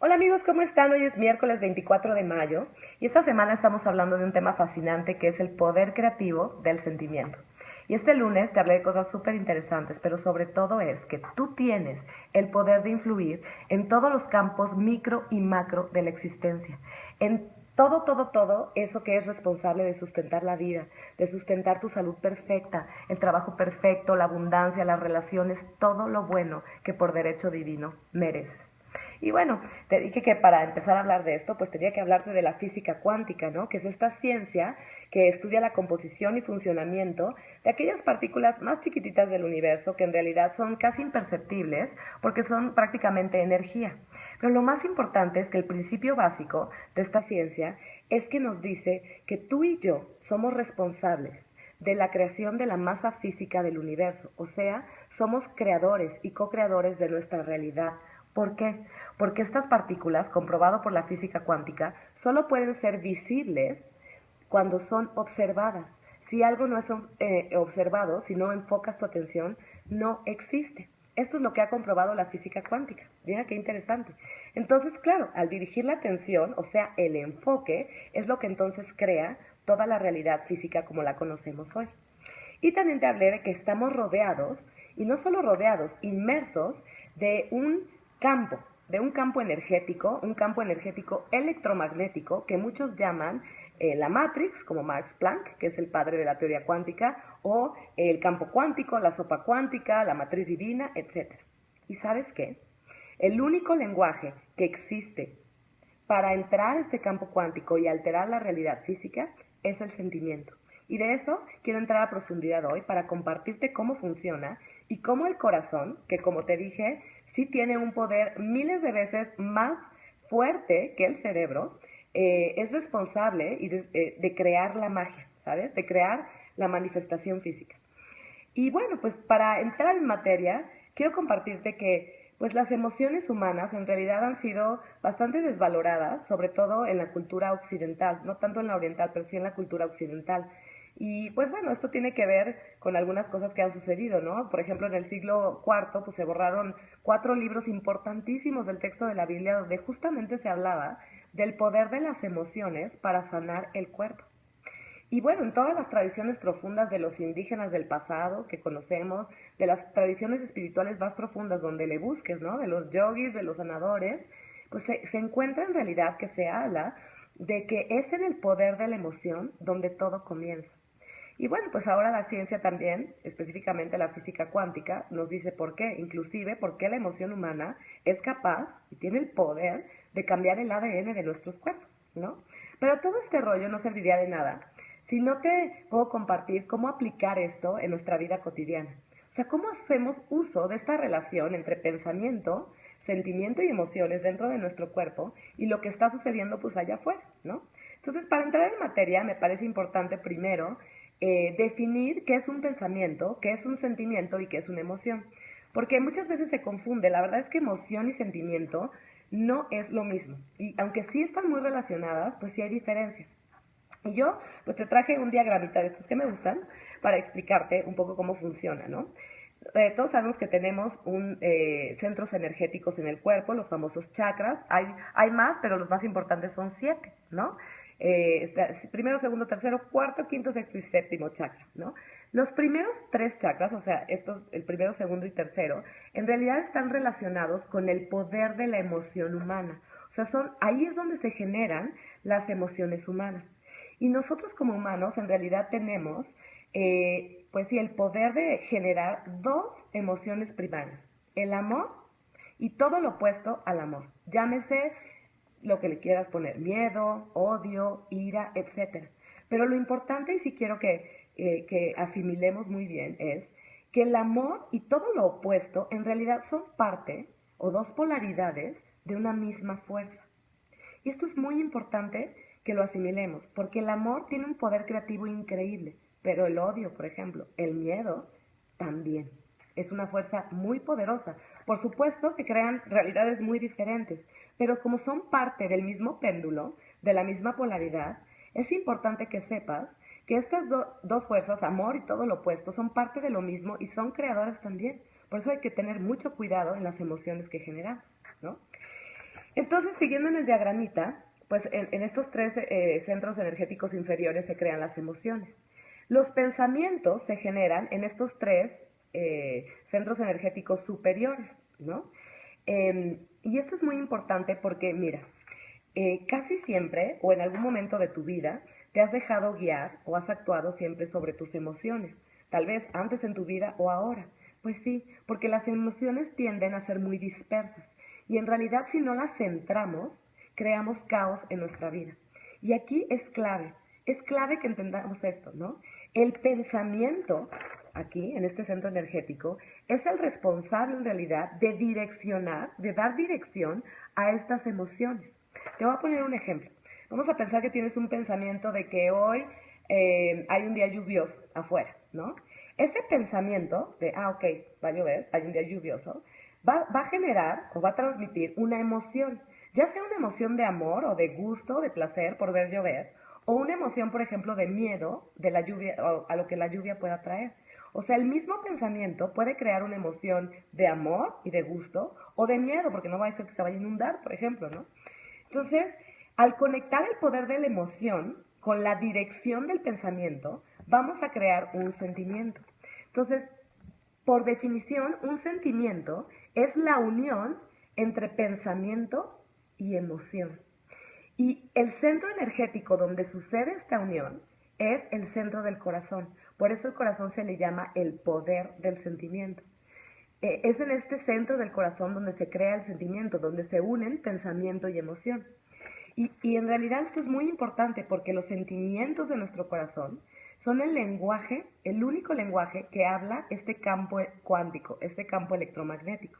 Hola amigos, ¿cómo están? Hoy es miércoles 24 de mayo y esta semana estamos hablando de un tema fascinante que es el poder creativo del sentimiento. Y este lunes te hablé de cosas súper interesantes, pero sobre todo es que tú tienes el poder de influir en todos los campos micro y macro de la existencia, en todo eso que es responsable de sustentar la vida, de sustentar tu salud perfecta, el trabajo perfecto, la abundancia, las relaciones, todo lo bueno que por derecho divino mereces. Y bueno, te dije que para empezar a hablar de esto, pues tenía que hablarte de la física cuántica, ¿no? Que es esta ciencia que estudia la composición y funcionamiento de aquellas partículas más chiquititas del universo que en realidad son casi imperceptibles porque son prácticamente energía. Pero lo más importante es que el principio básico de esta ciencia es que nos dice que tú y yo somos responsables de la creación de la masa física del universo, o sea, somos creadores y co-creadores de nuestra realidad. ¿Por qué? Porque estas partículas, comprobado por la física cuántica, solo pueden ser visibles cuando son observadas. Si algo no es observado, si no enfocas tu atención, no existe. Esto es lo que ha comprobado la física cuántica. Mira qué interesante. Entonces, claro, al dirigir la atención, o sea, el enfoque, es lo que entonces crea toda la realidad física como la conocemos hoy. Y también te hablé de que estamos rodeados, y no solo rodeados, inmersos de un campo energético, un campo energético electromagnético que muchos llaman la Matrix, como Max Planck, que es el padre de la teoría cuántica, o el campo cuántico, la sopa cuántica, la matriz divina, etc. ¿Y sabes qué? El único lenguaje que existe para entrar a este campo cuántico y alterar la realidad física es el sentimiento. Y de eso quiero entrar a profundidad hoy para compartirte cómo funciona y cómo el corazón, que como te dije, sí tiene un poder miles de veces más fuerte que el cerebro, es responsable de crear la magia, ¿sabes? De crear la manifestación física. Y bueno, pues para entrar en materia, quiero compartirte que pues las emociones humanas en realidad han sido bastante desvaloradas, sobre todo en la cultura occidental, no tanto en la oriental, pero sí en la cultura occidental. Y pues bueno, esto tiene que ver con algunas cosas que han sucedido, ¿no? Por ejemplo, en el siglo IV pues se borraron 4 libros importantísimos del texto de la Biblia donde justamente se hablaba del poder de las emociones para sanar el cuerpo. Y bueno, en todas las tradiciones profundas de los indígenas del pasado que conocemos, de las tradiciones espirituales más profundas donde le busques, ¿no? De los yogis, de los sanadores, pues se encuentra en realidad que se habla de que es en el poder de la emoción donde todo comienza. Y bueno, pues ahora la ciencia también, específicamente la física cuántica, nos dice por qué, inclusive por qué la emoción humana es capaz y tiene el poder de cambiar el ADN de nuestros cuerpos, ¿no? Pero todo este rollo no serviría de nada si no te puedo compartir cómo aplicar esto en nuestra vida cotidiana. O sea, cómo hacemos uso de esta relación entre pensamiento, sentimiento y emociones dentro de nuestro cuerpo y lo que está sucediendo pues allá afuera, ¿no? Entonces, para entrar en materia, me parece importante primero definir qué es un pensamiento, qué es un sentimiento y qué es una emoción. Porque muchas veces se confunde. La verdad es que emoción y sentimiento no es lo mismo. Y aunque sí están muy relacionadas, pues sí hay diferencias. Y yo, pues te traje un diagramita de estos que me gustan para explicarte un poco cómo funciona, ¿no? Todos sabemos que tenemos centros energéticos en el cuerpo, los famosos chakras. Hay más, pero los más importantes son 7, ¿no? Primero, segundo, tercero, cuarto, quinto, sexto y séptimo chakra, ¿no? Los primeros 3 chakras, o sea, el primero, segundo y tercero, en realidad están relacionados con el poder de la emoción humana. O sea, ahí es donde se generan las emociones humanas. Y nosotros como humanos en realidad tenemos, pues sí, el poder de generar 2 emociones primarias, el amor y todo lo opuesto al amor. Llámese lo que le quieras poner, miedo, odio, ira, etc. Pero lo importante, y sí quiero que asimilemos muy bien, es que el amor y todo lo opuesto en realidad son parte o 2 polaridades de una misma fuerza. Y esto es muy importante que lo asimilemos, porque el amor tiene un poder creativo increíble, pero el odio, por ejemplo, el miedo, también. Es una fuerza muy poderosa. Por supuesto que crean realidades muy diferentes, pero como son parte del mismo péndulo, de la misma polaridad, es importante que sepas que estas dos fuerzas, amor y todo lo opuesto, son parte de lo mismo y son creadoras también. Por eso hay que tener mucho cuidado en las emociones que generamos, ¿no? Entonces, siguiendo en el diagramita, pues en estos tres centros energéticos inferiores se crean las emociones. Los pensamientos se generan en estos tres centros energéticos superiores, ¿no? Y esto es muy importante porque, mira, casi siempre o en algún momento de tu vida te has dejado guiar o has actuado siempre sobre tus emociones, tal vez antes en tu vida o ahora. Pues sí, porque las emociones tienden a ser muy dispersas y en realidad si no las centramos, creamos caos en nuestra vida. Y aquí es clave que entendamos esto, ¿no? El pensamiento, aquí, en este centro energético, es el responsable en realidad de direccionar, de dar dirección a estas emociones. Te voy a poner un ejemplo. Vamos a pensar que tienes un pensamiento de que hoy hay un día lluvioso afuera, ¿no? Ese pensamiento de, ok, va a llover, hay un día lluvioso, va a generar o va a transmitir una emoción, ya sea una emoción de amor o de gusto, de placer por ver llover, o una emoción, por ejemplo, de miedo de la lluvia o a lo que la lluvia pueda traer. O sea, el mismo pensamiento puede crear una emoción de amor y de gusto o de miedo, porque no va a ser que se vaya a inundar, por ejemplo, ¿no? Entonces, al conectar el poder de la emoción con la dirección del pensamiento, vamos a crear un sentimiento. Entonces, por definición, un sentimiento es la unión entre pensamiento y emoción. Y el centro energético donde sucede esta unión es el centro del corazón. Por eso el corazón se le llama el poder del sentimiento. Es en este centro del corazón donde se crea el sentimiento, donde se unen pensamiento y emoción. Y en realidad esto es muy importante porque los sentimientos de nuestro corazón son el lenguaje, el único lenguaje que habla este campo cuántico, este campo electromagnético.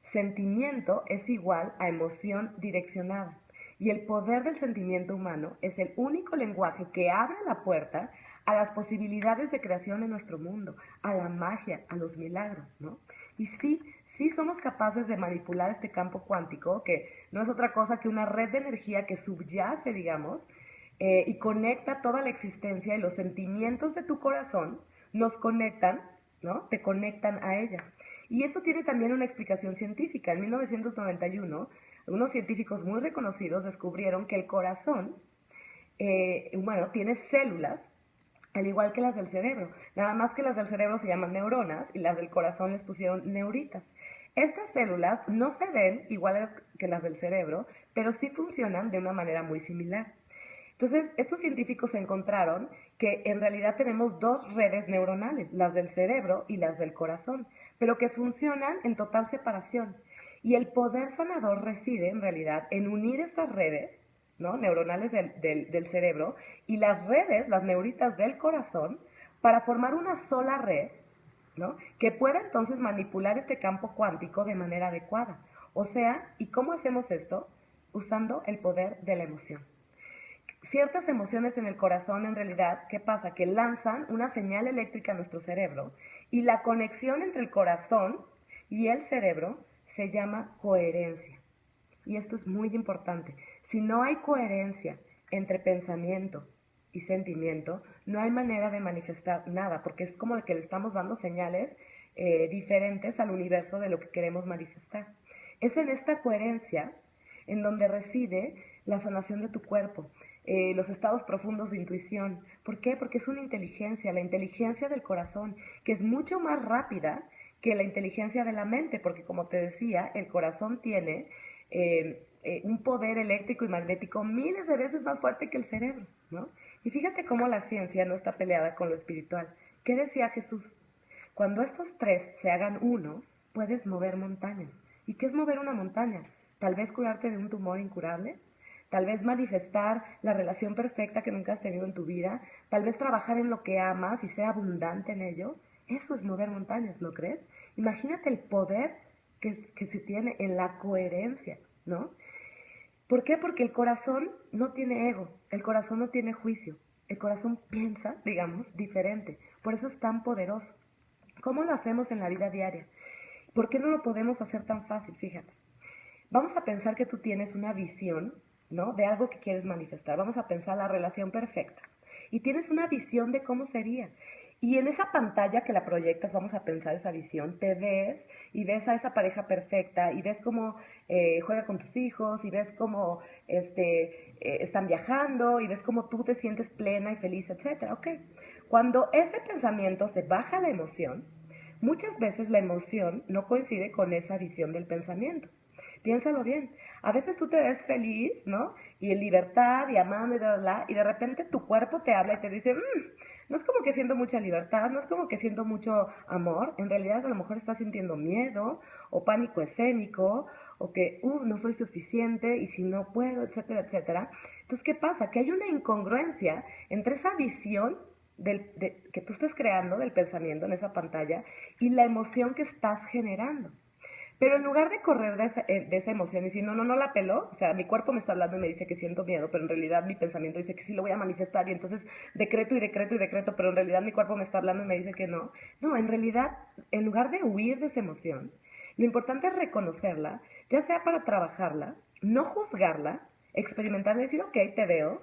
Sentimiento es igual a emoción direccionada. Y el poder del sentimiento humano es el único lenguaje que abre la puerta a las posibilidades de creación en nuestro mundo, a la magia, a los milagros, ¿no? Y sí somos capaces de manipular este campo cuántico, que no es otra cosa que una red de energía que subyace, digamos, y conecta toda la existencia y los sentimientos de tu corazón nos conectan, ¿no? Te conectan a ella. Y esto tiene también una explicación científica. En 1991, algunos científicos muy reconocidos descubrieron que el corazón humano tiene células al igual que las del cerebro. Nada más que las del cerebro se llaman neuronas y las del corazón les pusieron neuritas. Estas células no se ven iguales que las del cerebro, pero sí funcionan de una manera muy similar. Entonces, estos científicos encontraron que en realidad tenemos dos redes neuronales, las del cerebro y las del corazón, pero que funcionan en total separación. Y el poder sanador reside en realidad en unir estas redes, ¿no?, neuronales del cerebro y las redes, las neuritas del corazón, para formar una sola red, ¿no?, que pueda entonces manipular este campo cuántico de manera adecuada. O sea, ¿y cómo hacemos esto? Usando el poder de la emoción. Ciertas emociones en el corazón, en realidad, ¿qué pasa? Que lanzan una señal eléctrica a nuestro cerebro y la conexión entre el corazón y el cerebro se llama coherencia. Y esto es muy importante. Si no hay coherencia entre pensamiento y sentimiento, no hay manera de manifestar nada, porque es como que le estamos dando señales diferentes al universo de lo que queremos manifestar. Es en esta coherencia en donde reside la sanación de tu cuerpo, los estados profundos de intuición. ¿Por qué? Porque es una inteligencia, la inteligencia del corazón, que es mucho más rápida que la inteligencia de la mente, porque como te decía, el corazón tiene un poder eléctrico y magnético miles de veces más fuerte que el cerebro, ¿no? Y fíjate cómo la ciencia no está peleada con lo espiritual. ¿Qué decía Jesús? Cuando estos tres se hagan uno, puedes mover montañas. ¿Y qué es mover una montaña? Tal vez curarte de un tumor incurable, tal vez manifestar la relación perfecta que nunca has tenido en tu vida, tal vez trabajar en lo que amas y ser abundante en ello. Eso es mover montañas, ¿no crees? Imagínate el poder que se tiene en la coherencia, ¿no? ¿Por qué? Porque el corazón no tiene ego, el corazón no tiene juicio, el corazón piensa, digamos, diferente. Por eso es tan poderoso. ¿Cómo lo hacemos en la vida diaria? ¿Por qué no lo podemos hacer tan fácil? Fíjate. Vamos a pensar que tú tienes una visión, ¿no?, de algo que quieres manifestar. Vamos a pensar la relación perfecta. Y tienes una visión de cómo sería. Y en esa pantalla que la proyectas, vamos a pensar esa visión, te ves y ves a esa pareja perfecta y ves cómo juega con tus hijos y ves cómo están viajando y ves cómo tú te sientes plena y feliz, etcétera. Ok. Cuando ese pensamiento se baja la emoción, muchas veces la emoción no coincide con esa visión del pensamiento. Piénsalo bien. A veces tú te ves feliz, ¿no? Y en libertad y amando y y de repente tu cuerpo te habla y te dice, no es como que siento mucha libertad, no es como que siento mucho amor. En realidad a lo mejor estás sintiendo miedo o pánico escénico o que, no soy suficiente y si no puedo, etcétera, etcétera. Entonces, ¿qué pasa? Que hay una incongruencia entre esa visión que tú estás creando del pensamiento en esa pantalla y la emoción que estás generando. Pero en lugar de correr de esa emoción y decir, no la peló, o sea, mi cuerpo me está hablando y me dice que siento miedo, pero en realidad mi pensamiento dice que sí lo voy a manifestar y entonces decreto y decreto y decreto, pero en realidad mi cuerpo me está hablando y me dice que no. No, en realidad, en lugar de huir de esa emoción, lo importante es reconocerla, ya sea para trabajarla, no juzgarla, experimentar y decir, ok, te veo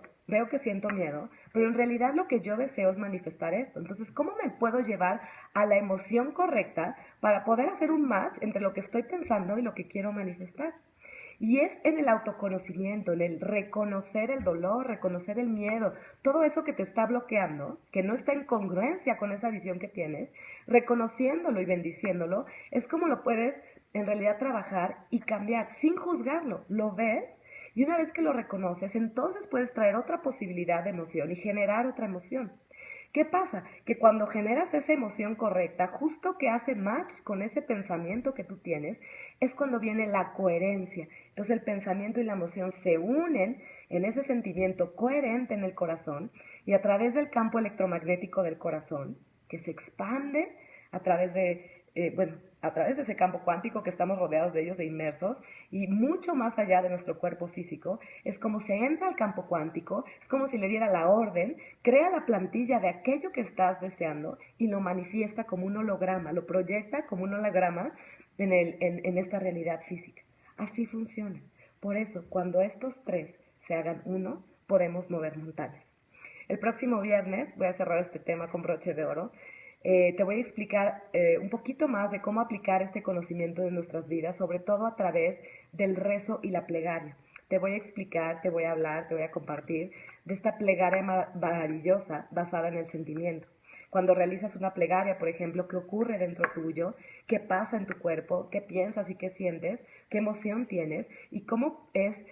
que siento miedo, pero en realidad lo que yo deseo es manifestar esto. Entonces, ¿cómo me puedo llevar a la emoción correcta para poder hacer un match entre lo que estoy pensando y lo que quiero manifestar? Y es en el autoconocimiento, en el reconocer el dolor, reconocer el miedo, todo eso que te está bloqueando, que no está en congruencia con esa visión que tienes, reconociéndolo y bendiciéndolo, es como lo puedes en realidad trabajar y cambiar sin juzgarlo. Lo ves y una vez que lo reconoces, entonces puedes traer otra posibilidad de emoción y generar otra emoción. ¿Qué pasa? Que cuando generas esa emoción correcta, justo que hace match con ese pensamiento que tú tienes, es cuando viene la coherencia. Entonces el pensamiento y la emoción se unen en ese sentimiento coherente en el corazón y a través del campo electromagnético del corazón, que se expande a través a través de ese campo cuántico que estamos rodeados de ellos e inmersos y mucho más allá de nuestro cuerpo físico, es como se entra al campo cuántico, es como si le diera la orden, crea la plantilla de aquello que estás deseando y lo manifiesta como un holograma, lo proyecta como un holograma en esta realidad física. Así funciona. Por eso, cuando estos tres se hagan uno, podemos mover montañas. El próximo viernes voy a cerrar este tema con broche de oro. Te voy a explicar un poquito más de cómo aplicar este conocimiento en nuestras vidas, sobre todo a través del rezo y la plegaria. Te voy a explicar, te voy a hablar, te voy a compartir de esta plegaria maravillosa basada en el sentimiento. Cuando realizas una plegaria, por ejemplo, ¿qué ocurre dentro tuyo? ¿Qué pasa en tu cuerpo? ¿Qué piensas y qué sientes? ¿Qué emoción tienes? ¿Y cómo es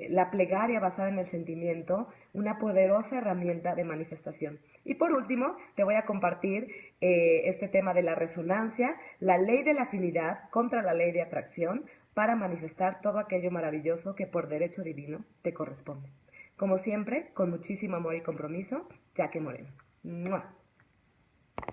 la plegaria basada en el sentimiento una poderosa herramienta de manifestación? Y por último, te voy a compartir este tema de la resonancia, la ley de la afinidad contra la ley de atracción para manifestar todo aquello maravilloso que por derecho divino te corresponde. Como siempre, con muchísimo amor y compromiso, Jackie Moreno. ¡Mua!